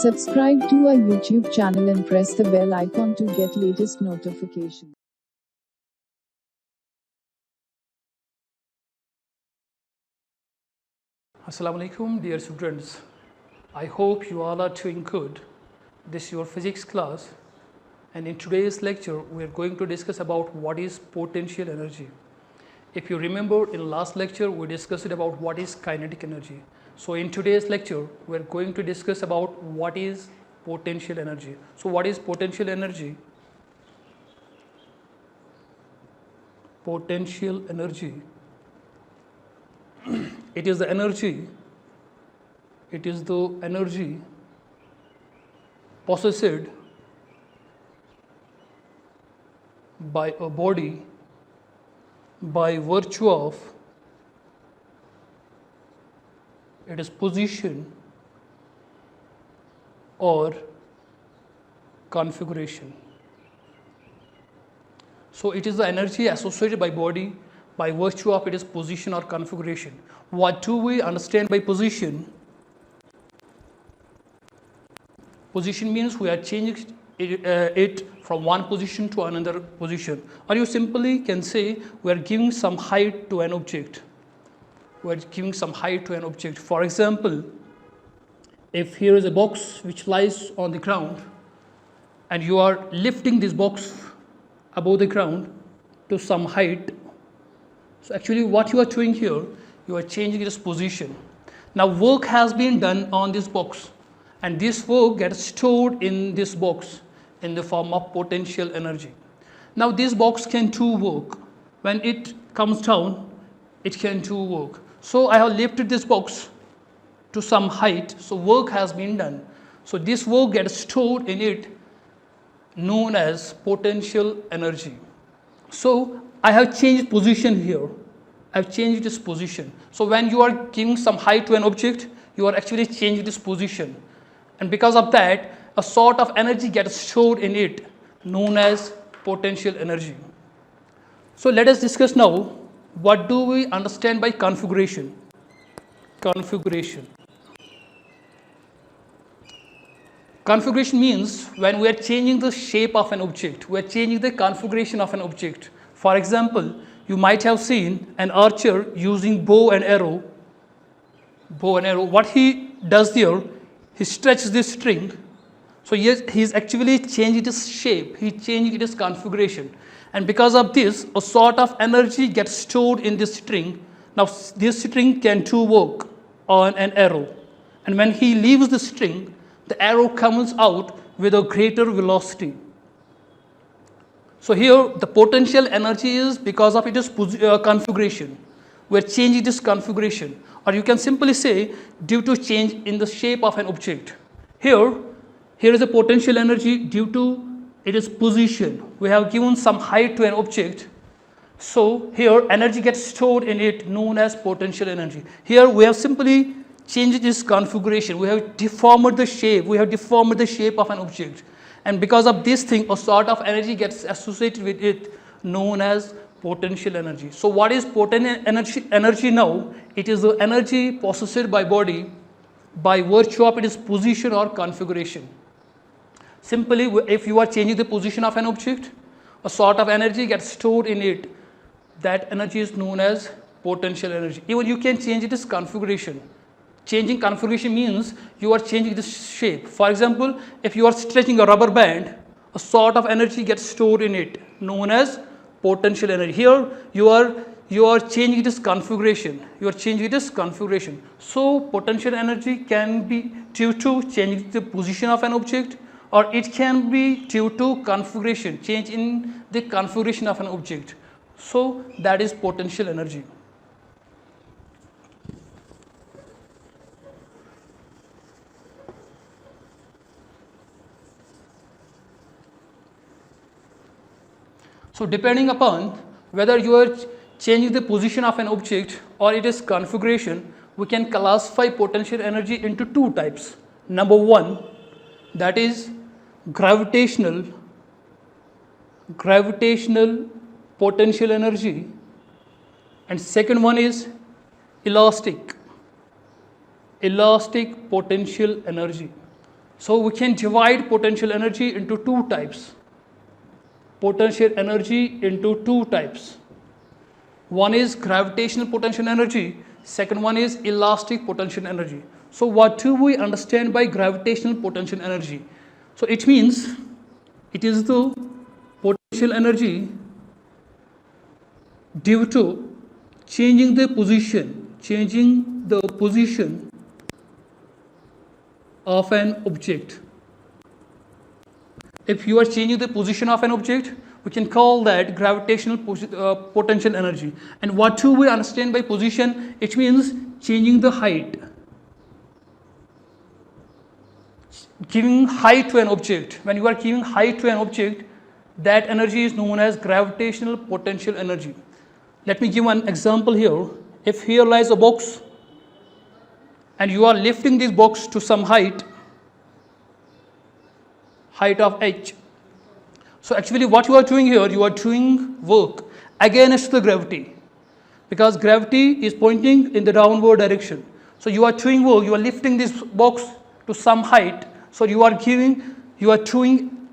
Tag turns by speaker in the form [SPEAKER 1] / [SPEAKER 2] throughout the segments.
[SPEAKER 1] Subscribe to our YouTube channel and press the bell icon to get latest notifications.
[SPEAKER 2] Assalamu alaikum, dear students. I hope you all are doing good. This is your physics class, and in today's lecture we are going to discuss about what is potential energy. If you remember, in last lecture we discussed about what is kinetic energy. So in today's lecture we are going to discuss about what is potential energy. So what is potential energy? Potential energy, it is the energy possessed by a body by virtue of its position or configuration. So it is the energy associated by body by virtue of its position or configuration. What do we understand by position? Position means we are changing it from one position to another position, or you simply can say we are giving some height to an object. We are giving some height to an object. For example, if here is a box which lies on the ground and you are lifting this box above the ground to some height, so actually what you are doing here, you are changing its position. Now work has been done on this box, and this work gets stored in this box in the form of potential energy. Now this box can do work. When it comes down, it can do work. So I have lifted this box to some height, so work has been done. So this work gets stored in it, known as potential energy. So I have changed position here. I have changed this position. So when you are giving some height to an object, you are actually changing this position. And because of that, a sort of energy gets stored in it, known as potential energy. So let us discuss now, what do we understand by configuration? Configuration. Configuration means when we are changing the shape of an object, we are changing the configuration of an object. For example, you might have seen an archer using bow and arrow. What he does there, he stretches this string. So yes, he is actually changing its shape, he is changing its configuration. And because of this, a sort of energy gets stored in this string. Now this string can do work on an arrow. And when he leaves the string, the arrow comes out with a greater velocity. So here the potential energy is because of its configuration. We are changing this configuration, or you can simply say due to change in the shape of an object. Here is a potential energy due to its position. We have given some height to an object. So here energy gets stored in it, known as potential energy. Here we have simply changed this configuration. We have deformed the shape. We have deformed the shape of an object. And because of this thing, a sort of energy gets associated with it, known as potential energy. So what is potential energy now? It is the energy possessed by body by virtue of its position or configuration. Simply, if you are changing the position of an object, a sort of energy gets stored in it. That energy is known as potential energy. Even you can change its configuration. Changing configuration means you are changing the shape. For example, if you are stretching a rubber band, a sort of energy gets stored in it, known as potential energy. Here you are changing this configuration. You are changing this configuration. So potential energy can be due to changing the position of an object, or it can be due to configuration, change in the configuration of an object. So that is potential energy. So depending upon whether you are changing the position of an object or it is configuration, we can classify potential energy into two types. Number one, that is gravitational potential energy, and second one is elastic potential energy. So we can divide potential energy into two types. Potential energy into two types. One is gravitational potential energy, second one is elastic potential energy. So what do we understand by gravitational potential energy? So it means it is the potential energy due to changing the position of an object. If you are changing the position of an object, we can call that gravitational potential energy. And what do we understand by position? It means changing the height, giving height to an object. When you are giving height to an object, that energy is known as gravitational potential energy. Let me give one example here. If here lies a box and you are lifting this box to some height of h. So actually what you are doing here, you are doing work against the gravity, because gravity is pointing in the downward direction. So you are doing work, you are lifting this box to some height, so you are doing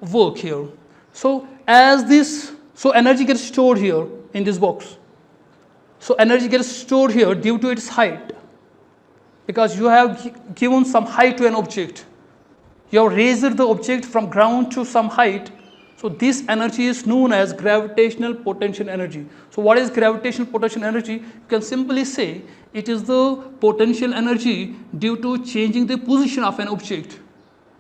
[SPEAKER 2] work here. So energy gets stored here in this box. So energy gets stored here due to its height, because you have given some height to an object. You have raised the object from ground to some height. So this energy is known as gravitational potential energy. So what is gravitational potential energy? You can simply say it is the potential energy due to changing the position of an object.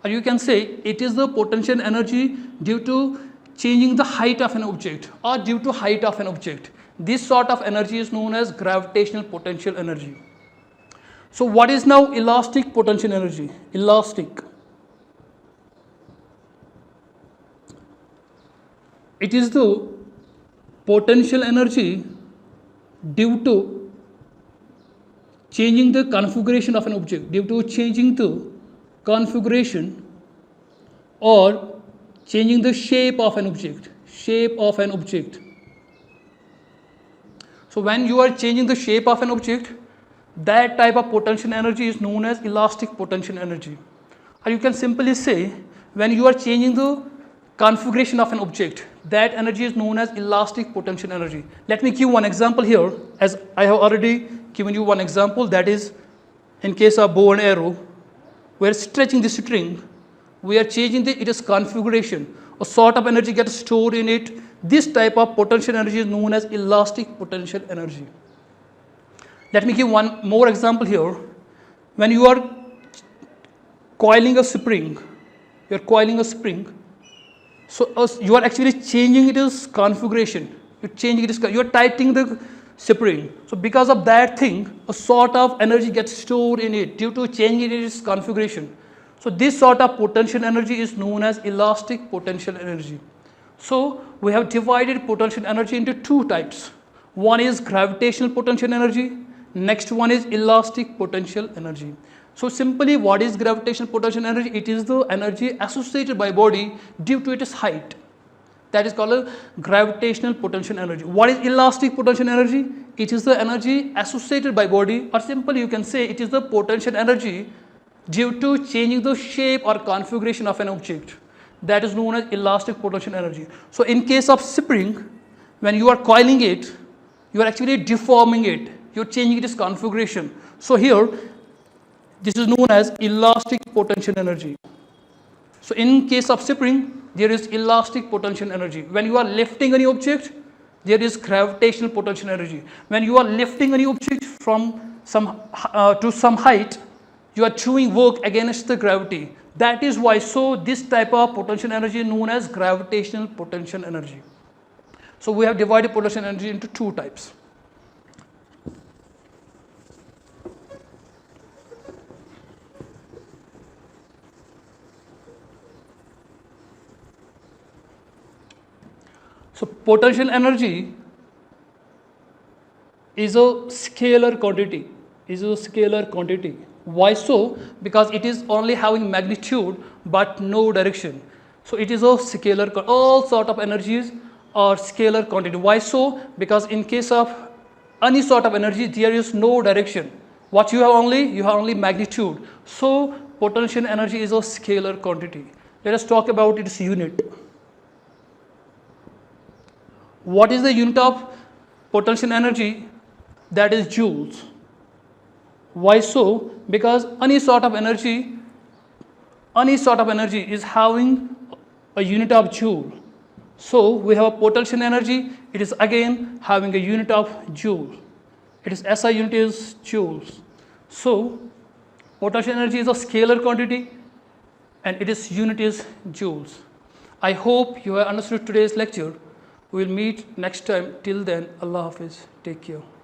[SPEAKER 2] Or you can say it is the potential energy due to changing the height of an object or due to height of an object. This sort of energy is known as gravitational potential energy. So what is now elastic potential energy? Elastic. It is the potential energy due to changing the configuration of an object, due to changing the configuration or changing the shape of an object, So when you are changing the shape of an object, that type of potential energy is known as elastic potential energy. Or you can simply say when you are changing the configuration of an object, that energy is known as elastic potential energy. Let me give one example here, as I have already given you one example, that is in case of bow and arrow. We are stretching the string, we are changing its configuration, a sort of energy gets stored in it. This type of potential energy is known as elastic potential energy. Let me give one more example here. When you are coiling a spring, so you are actually changing its configuration. You are tightening the spring. So because of that thing, a sort of energy gets stored in it due to changing its configuration. So this sort of potential energy is known as elastic potential energy. So we have divided potential energy into two types. One is gravitational potential energy. Next one is elastic potential energy. So simply, what is gravitational potential energy? It is the energy associated by body due to its height. That is called a gravitational potential energy. What is elastic potential energy? It is the energy associated by body, or simply you can say it is the potential energy due to changing the shape or configuration of an object. That is known as elastic potential energy. So in case of spring, when you are coiling it, you are actually deforming it. You are changing its configuration. So here, this is known as elastic potential energy. So in case of spring, there is elastic potential energy. When you are lifting any object, there is gravitational potential energy. When you are lifting any object from to some height, you are doing work against the gravity. That is why this type of potential energy is known as gravitational potential energy. So we have divided potential energy into two types. So potential energy is a scalar quantity. Why so? Because it is only having magnitude but no direction. So it is a scalar. All sort of energies are scalar quantity. Why so? Because in case of any sort of energy, there is no direction. What you have only magnitude. So potential energy is a scalar quantity. Let us talk about its unit. What is the unit of potential energy? That is joules. Why so? Because any sort of energy is having a unit of joule. So we have a potential energy, it is again having a unit of joule. Its SI unit is joules. So potential energy is a scalar quantity and its unit is joules. I hope you have understood today's lecture. We will meet next time. Till then, Allah Hafiz. Take care.